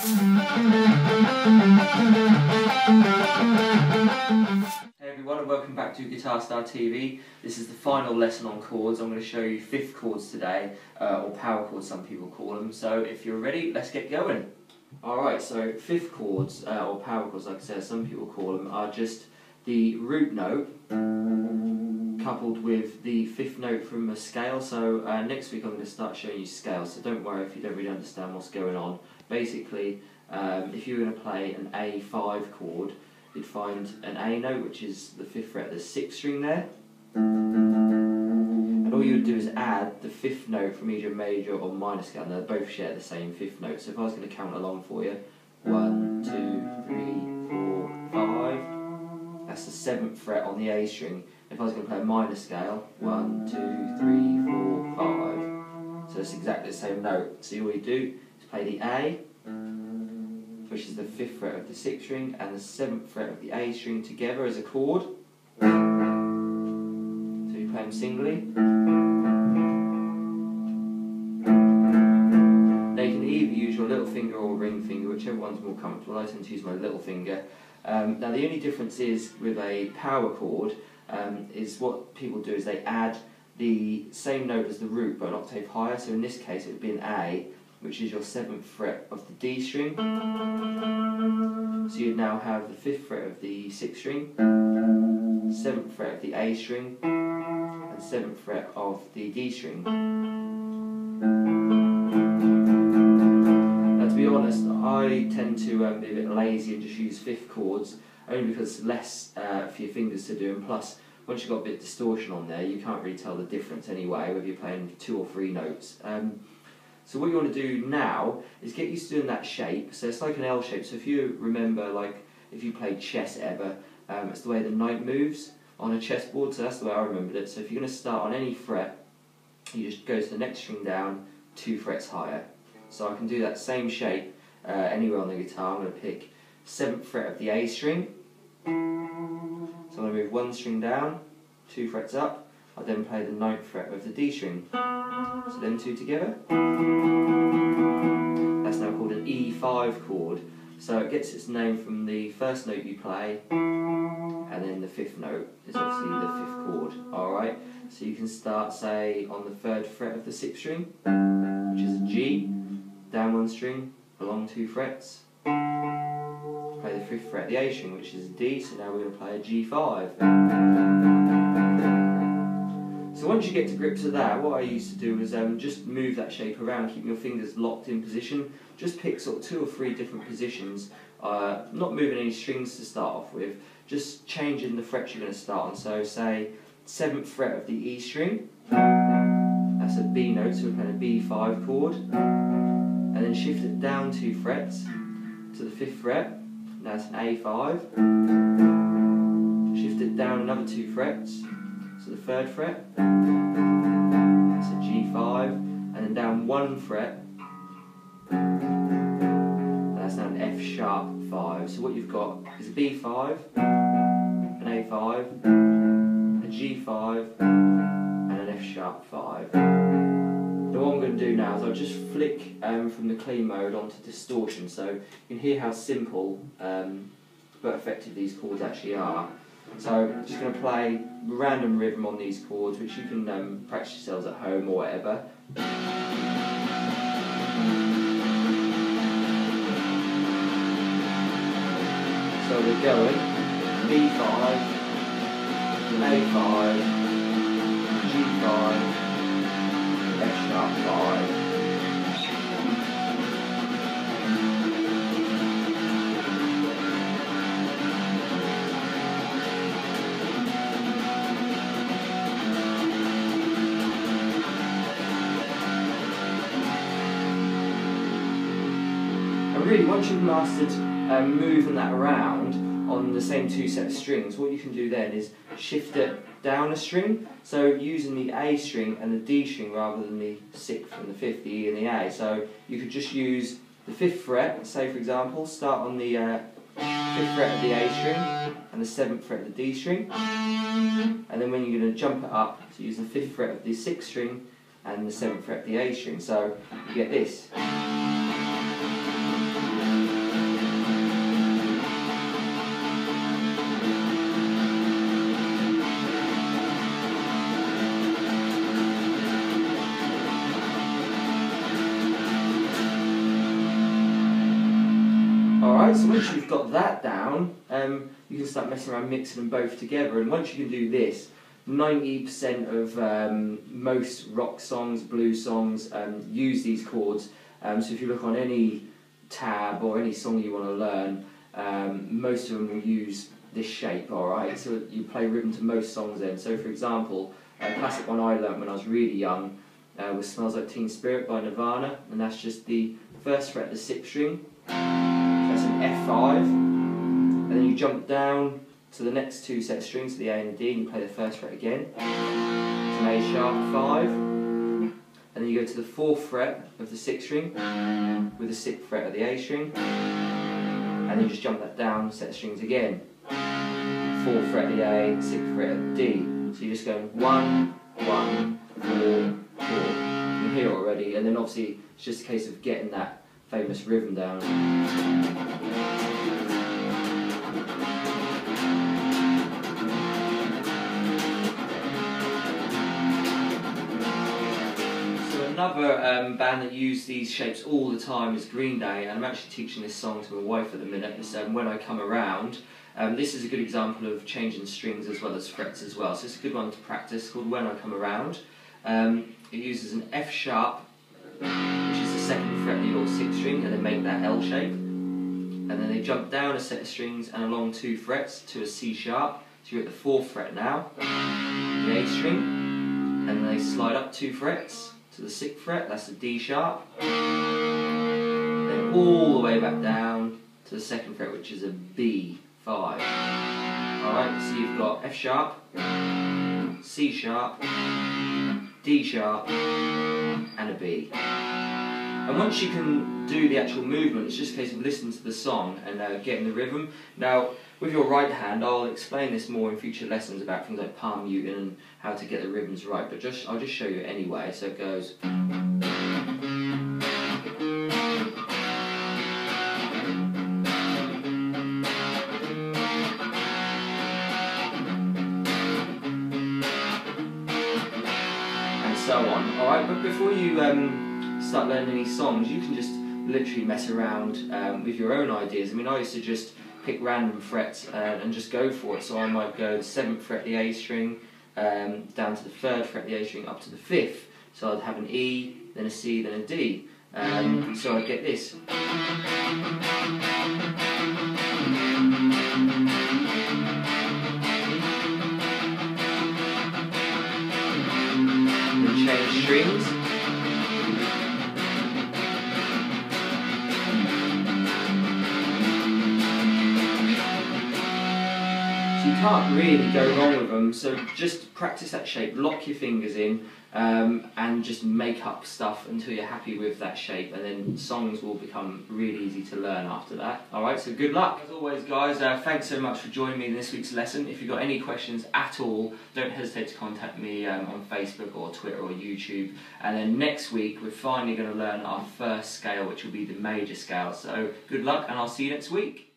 Hey everyone, and welcome back to Guitar Star TV. This is the final lesson on chords. I'm going to show you fifth chords today, or power chords some people call them. So if you're ready, let's get going. Alright, so fifth chords, or power chords like I said, some people call them, are just the root note coupled with the fifth note from a scale. So next week I'm going to start showing you scales, so don't worry if you don't really understand what's going on. Basically, if you were going to play an A5 chord, you'd find an A note, which is the fifth fret of the sixth string there, and all you would do is add the fifth note from either a major or minor scale, and they both share the same fifth note. So if I was going to count along for you, 1, 2, 3, 4, 5, that's the seventh fret on the A string. If I was going to play a minor scale, 1, 2, 3, 4, 5, so it's exactly the same note. So all you do is play the A, which is the fifth fret of the sixth string, and the seventh fret of the A string together as a chord. So you play them singly. Now you can either use your little finger or ring finger, whichever one's more comfortable. I tend to use my little finger. Now the only difference is with a power chord, is what people do is they add the same note as the root but an octave higher. So in this case it would be an A, which is your seventh fret of the D string. So you'd now have the fifth fret of the sixth string, seventh fret of the A string, and seventh fret of the D string. Now to be honest, I tend to be a bit lazy and just use fifth chords, only because it's less for your fingers to do, and plus once you've got a bit of distortion on there, you can't really tell the difference anyway, whether you're playing 2 or 3 notes. So what you want to do now is get used to doing that shape. So it's like an L shape. So if you remember, like if you played chess ever, it's the way the knight moves on a chessboard. So that's the way I remembered it. So if you're going to start on any fret, you just go to the next string down 2 frets higher. So I can do that same shape anywhere on the guitar. I'm going to pick 7th fret of the A string. So I'm going to move 1 string down, 2 frets up. I then play the 9th fret of the D string. So them two together. That's now called an E5 chord. So it gets its name from the first note you play, and then the fifth note is obviously the fifth chord. Alright, so you can start, say, on the 3rd fret of the sixth string, which is a G, down 1 string, along 2 frets. Play the 5th fret of the A string, which is a D, so now we're going to play a G5. So once you get to grips with that, what I used to do was just move that shape around, keeping your fingers locked in position. Just pick sort of 2 or 3 different positions, not moving any strings to start off with, just changing the frets you're going to start on. So say 7th fret of the E string, that's a B note, so we're playing a B5 chord, and then shift it down 2 frets to the 5th fret, now it's an A5, shift it down another 2 frets, to the 3rd fret, that's a G5, and then down 1 fret, that's now an F sharp 5. So what you've got is a B5, an A5, a G5, and an F sharp 5. Now what I'm going to do now is I'll just flick from the clean mode onto distortion, so you can hear how simple but effective these chords actually are. So I'm just going to play random rhythm on these chords, which you can practice yourselves at home or whatever. So we're going B5, A5, G5, F sharp 5. Really, once you've mastered moving that around on the same 2 set of strings, what you can do then is shift it down a string, so using the A string and the D string rather than the 6th and the 5th, the E and the A. So you could just use the 5th fret, say for example, start on the 5th fret of the A string and the 7th fret of the D string, and then when you're going to jump it up, so use the 5th fret of the 6th string and the 7th fret of the A string. So you get this. Alright, so once you've got that down, you can start messing around mixing them both together, and once you can do this, 90% of most rock songs, blues songs use these chords. So if you look on any tab or any song you want to learn, most of them will use this shape, alright? So you play rhythm to most songs then. So for example, a classic one I learnt when I was really young was Smells Like Teen Spirit by Nirvana, and that's just the first fret of the 6th string, so that's an F5, and then you jump down to the next 2 set strings, the A and the D, and you play the first fret again, it's an A sharp 5, and then you go to the 4th fret of the 6th string with the 6th fret of the A string, and then you just jump that down, set strings again, 4th fret of the A, 6th fret of the D, so you're just going 1, 1, 4, 4, you can hear it already, and then obviously it's just a case of getting that famous rhythm down. Another band that use these shapes all the time is Green Day, and I'm actually teaching this song to my wife at the minute. It's When I Come Around. This is a good example of changing strings as well as frets as well, so it's a good one to practice. It's called When I Come Around. It uses an F sharp, which is the 2nd fret of your 6th string, and they make that L shape. And then they jump down a set of strings and along 2 frets to a C sharp, so you're at the 4th fret now, the A string, and then they slide up 2 frets to the 6th fret, that's the D sharp, then all the way back down to the 2nd fret, which is a B5. Alright, so you've got F sharp, C sharp, D sharp, and a B. And once you can do the actual movement, it's just a case of listening to the song and getting the rhythm. Now, with your right hand, I'll explain this more in future lessons about things like palm muting and how to get the rhythms right, but I'll just show you it anyway. So it goes... and so on. Alright, but before you start learning any songs, you can just literally mess around with your own ideas. I mean, I used to just pick random frets and just go for it. So I might go the 7th fret of the A string, down to the 3rd fret of the A string, up to the 5th. So I'd have an E, then a C, then a D. So I'd get this. Then change strings. You can't really go wrong with them, so just practice that shape, lock your fingers in, and just make up stuff until you're happy with that shape, and then songs will become really easy to learn after that. Alright, so good luck. As always guys, thanks so much for joining me in this week's lesson. If you've got any questions at all, don't hesitate to contact me on Facebook or Twitter or YouTube. And then next week we're finally going to learn our first scale, which will be the major scale. So good luck, and I'll see you next week.